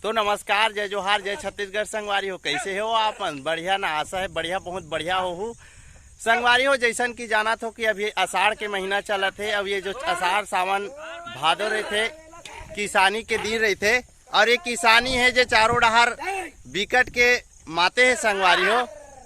तो नमस्कार, जय जोहार, जय छत्तीसगढ़ संगवारी हो। कैसे हो आप? बढ़िया ना? आशा है बढ़िया, बहुत बढ़िया हो संगवारी हो। जैसन की जाना हो कि अभी आषाढ़ के महीना चला थे। अब ये जो आषाढ़ सावन भादो रहे थे, किसानी के दिन रहे थे। और ये किसानी है जो चारों डहार बिकट के माते है संगवारी हो।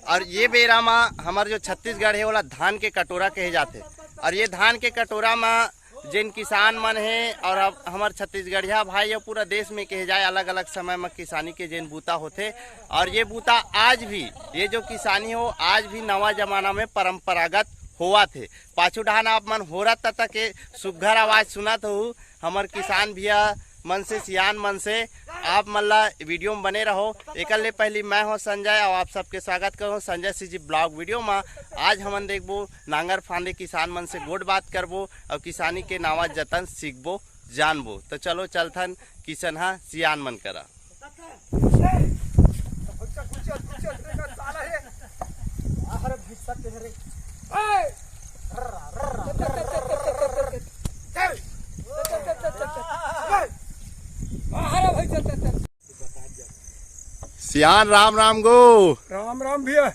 और ये बेरा में हमारे जो छत्तीसगढ़ है वाला धान के कटोरा कहे जाते। और ये धान के कटोरा में जिन किसान मन है और अब हमारे छत्तीसगढ़िया भाई और पूरा देश में कहे जाए अलग अलग समय में किसानी के जिन बूता होते। और ये बूता आज भी, ये जो किसानी हो आज भी नवा जमाना में परंपरागत हुआ थे। पाछू डहान आप मन हो रहा था के सुघर आवाज सुना तो हमारे किसान भैया मन से, सियान मन से आप मल्ला वीडियो में बने रहो। एक पहली मैं हूँ संजय और आप सबके स्वागत करो संजय सी जी ब्लॉग वीडियो में। आज हमन देखबो नांगर फांदे किसान मन से गोड बात करबो और किसानी के नावा जतन सीखबो जानबो। तो चलो चलथन किसनहा सियान मन करा। सियान राम राम गो। राम राम भैया।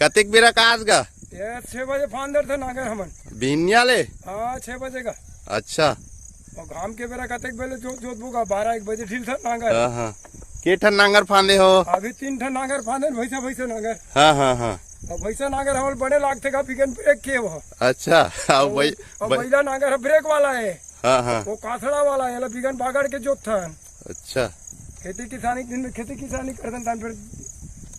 कतिक बेरा काज गा? ये 6 बजे फांदर थे नांगर हमन। बिनिया ले? हाँ 6 बजे का। अच्छा। और घाम के बेरा कतिक बेले जोत बुगा 12-1 बजे ठीक था नांगर। हाँ। के ठन नांगर फांदे हो? अभी 3 ठन नांगर फांदे, भैसा नांगर। हाँ। और भैसा नांगर हमल बड़े लागते का बिगन ब्रेक के वो। अच्छा। और बैला नांगर ब्रेक वाला है। हाँ। वो काथड़ा वाला है, बिगन बागड़ के जोत था। अच्छा। खेती किसानी दिन में खेती किसानी करतन तन फिर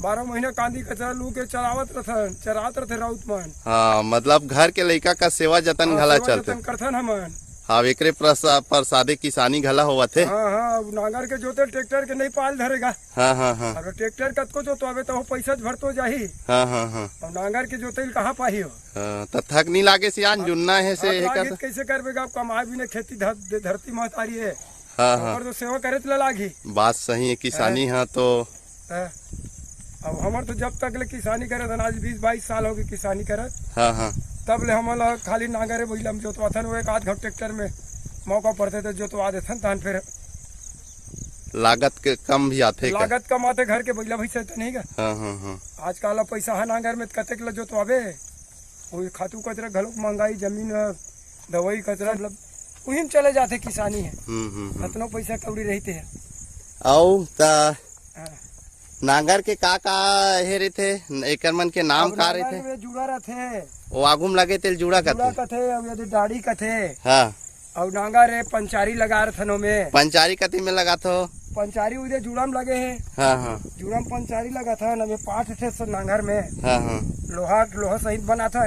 12 महीने कांदी कचरा लू के चरावत रहथन, चरात रहते राउत मन। हाँ, मतलब घर के लड़का का सेवा जतन घला चलते करथन हमन। हाँ, एकरे प्रसादे किसानी घला होवा थे। हाँ, नांगर के जोते ट्रैक्टर के नहीं पाल धरेगा। हाँ। अगर ट्रैक्टर कतको जोतवावे तो पैसा भरतो जाही। हाँ। और नांगर के जोते कहाँ पाही हो? तो थक नहीं लागे सियान जुन्ना है से कर कैसे करबेगा? कमाई भी ने खेती धरती महतारी है। हाँ। तो सेवा करे तो लागी। बात सही है, किसानी है तो। अब हमार तो जब तक ले किसानी करे आज 20-22 साल हो गए किसानी करे। हाँ। तब ले हमला खाली नांगरे बैला में जोतवाथन। वो एक आध घंटे ट्रैक्टर में मौका पड़ते थे जोतवा देथन। तहन फिर लागत के कम भी आते। लागत कम आते, घर के बैला भैसा तो नहीं गा। हाँ। आजकल पैसा है नांगर में कतेक ल जोतवावे। वही खातू कचरा घलोक महंगाई, जमीन दवाई कचरा मतलब वही में चले जाते किसानी है। इतना पैसा कौड़ी रहते है। औ ता नांगर के का हे रहे थे एकर मन के नाम का रहे थे? जुड़ा रहते वो आगुम लगे तेल जुड़ा कथे। अब यदि दाढ़ी कथे। हाँ। और नांगर है पंचारी लगा रथनो में। पंचारी कथी में लगा थो? पंचारी उधर जुड़ाम लगे है। हाँ। जुड़ाम पंचारी लगा था न। पाठ थे नांगर में। हाँ। लोहा सहित बना था।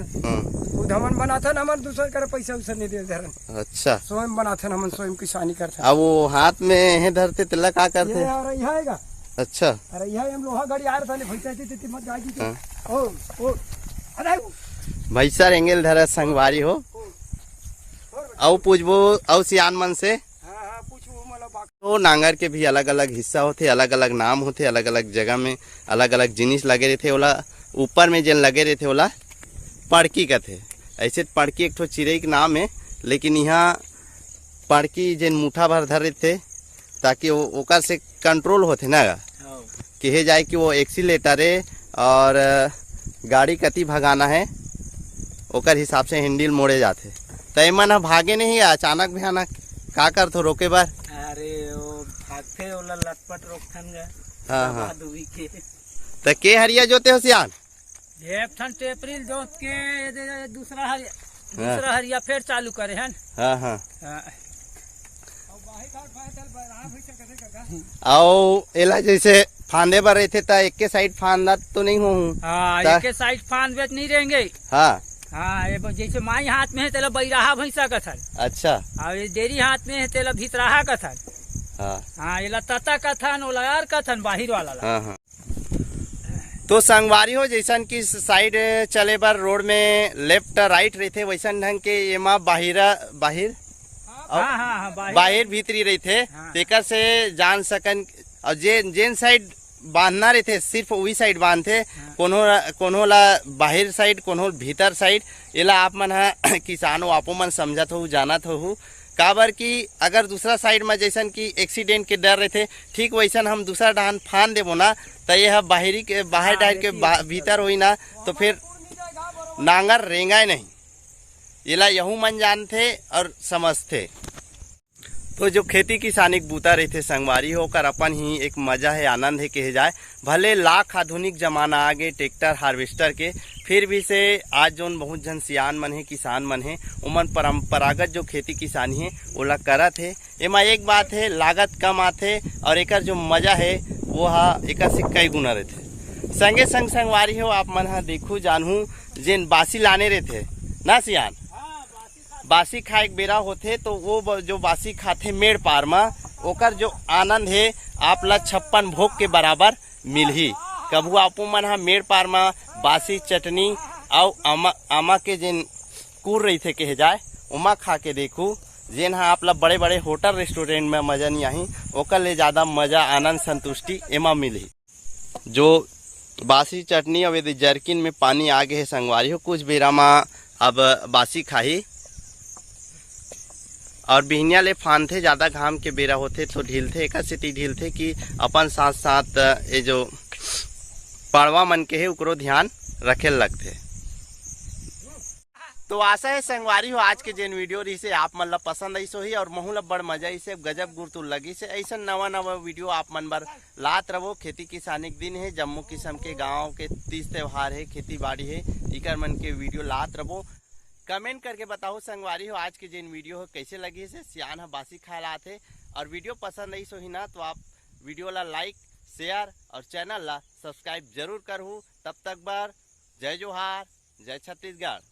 खुद हमन बना था, हमन दूसरे करे पैसा उसे नहीं दे धरन। अच्छा। स्वयं बना था, हमन स्वयं किसानी करते। अब वो हाथ में है धरते तिलक का करते? ये अच्छा। अरे यह हम लोहा गाड़ी आ रहा था भैसा मत गाड़ी। ओ अरे भैसा रेंगेल धरा संगवारी हो। औ पूछबो औ सियान मन से। हाँ पूछो मतलब। तो नांगर के भी अलग अलग हिस्सा होते, अलग अलग नाम होते, अलग अलग जगह में अलग अलग जिनिस लगे रहते। ओला ऊपर में जिन लगे रहते ओला पड़की कहते। ऐसे पड़की एक ठो चिड़ई के नाम है, लेकिन यहाँ पड़की जिन मुठा भर धर रहते ताकि ओकर से कंट्रोल होते ना कहे जाए कि वो एक्सीलेटर है और गाड़ी कति भगाना है ओकर हिसाब से हैंडल मोड़े जाते। तय मन भागे नहीं अचानक भयानक का कर थो रोके बार? अरे वो भागते ओला लटपट रोकथन गा। हाँ। के तो के हरिया जोते हो सियान? एक ठन टेपरिल जोत के दूसरा हरिया फिर चालू करे हन। हाँ। आओ एला जैसे फांदे पर रहते ता एक के साइड फांदा तो नहीं हो। हाँ, एक के साइड फांद बेच नहीं रहेंगे। हाँ, ये जैसे माई हाथ में है तेला बैराहा भैंसा कथन। अच्छा। और ये देरी हाथ में है तेला भीतराहा कथन। हाँ, ये तता कथन, ओला यार कथन बाहिर वाला। हाँ। तो संगवारी हो जैसन की साइड चले बर रोड में लेफ्ट राइट रहते वैसन ढंग के ये बाहिर बाहिर भीतरी रहते। तेकर से जान सकन और जेन साइड बांधना रहते सिर्फ वही साइड बांधते। कोनो ला बाहर साइड, कोनो भीतर साइड। एला आप मन किसानो आपो मन समझत हो, जानत हो काबर की अगर दूसरा साइड में जैसन कि एक्सीडेंट के डर रहते, ठीक वैसन हम दूसरा डाहन फान देबो ना तो यह बाहर डाल के भीतर होई ना तो फिर नांगर रेंगा नहीं। येला यहू मन जानते और समझते। तो जो खेती किसानी बूता रहते संगवारी होकर अपन ही एक मजा है, आनंद है कहे जाए। भले लाख आधुनिक जमाना आ गए ट्रैक्टर हार्वेस्टर के, फिर भी से आज जोन बहुत जन सियान मन है, किसान मन है, उमन परंपरागत जो खेती किसानी है ओला करत है। एमा एक बात है, लागत कम आथे और एकर जो मजा है वो एकर से कई गुना रहते। संगे संग संगवारी हो आप मन हा देखू जानहू जिन बासी लाने रहते ना सियान, बासी खाए एक बेरा होते तो वो जो बासी खाते मेड़ पार में ओकर जो आनंद है आप ला 56 भोग के बराबर मिलही। कभू आपू मन हा मेड़ पार में बासी चटनी और आमा के जिन कूर रही थे कहे जाए उमा खा के देखू, जिन हा आप ला बड़े बड़े होटल रेस्टोरेंट में मजा नहीं आई ओकर ले ज्यादा मजा आनंद संतुष्टि एमा मिलही। जो बासी चटनी अब यदि जर्किन में पानी आ गए है संगवारी हो, कुछ बेरा में अब बासी खाही और बिहनिया ले फानथे, ज़्यादा घाम के बेरा होते तो ढीलथे, एक सिटी ढीलथे कि अपन साथ साथ ये जो पड़वा मन के है उकरो ध्यान रखे लगते। तो आशा है संगवारी हो आज के जेन वीडियो रही से आप मन ला पसंद आई सो ही और महू ला बड़ मजा से गजब गुरतुल लगी से। ऐसा नवा नवा वीडियो आप मन बर लात रहो। खेती किसानी के दिन है, जम्मू किस्म के गाँव के तीज त्योहार है, खेती बाड़ी है, इकर मन के वीडियो लात रहो। कमेंट करके बताओ संगवारी हो आज के जिन वीडियो हो कैसे लगी से। सियान हा बासी खाए लाते और वीडियो पसंद आई सो ही ना तो आप वीडियो ला लाइक शेयर और चैनल ला सब्सक्राइब जरूर करूँ। तब तक बार जय जोहार, जय छत्तीसगढ़।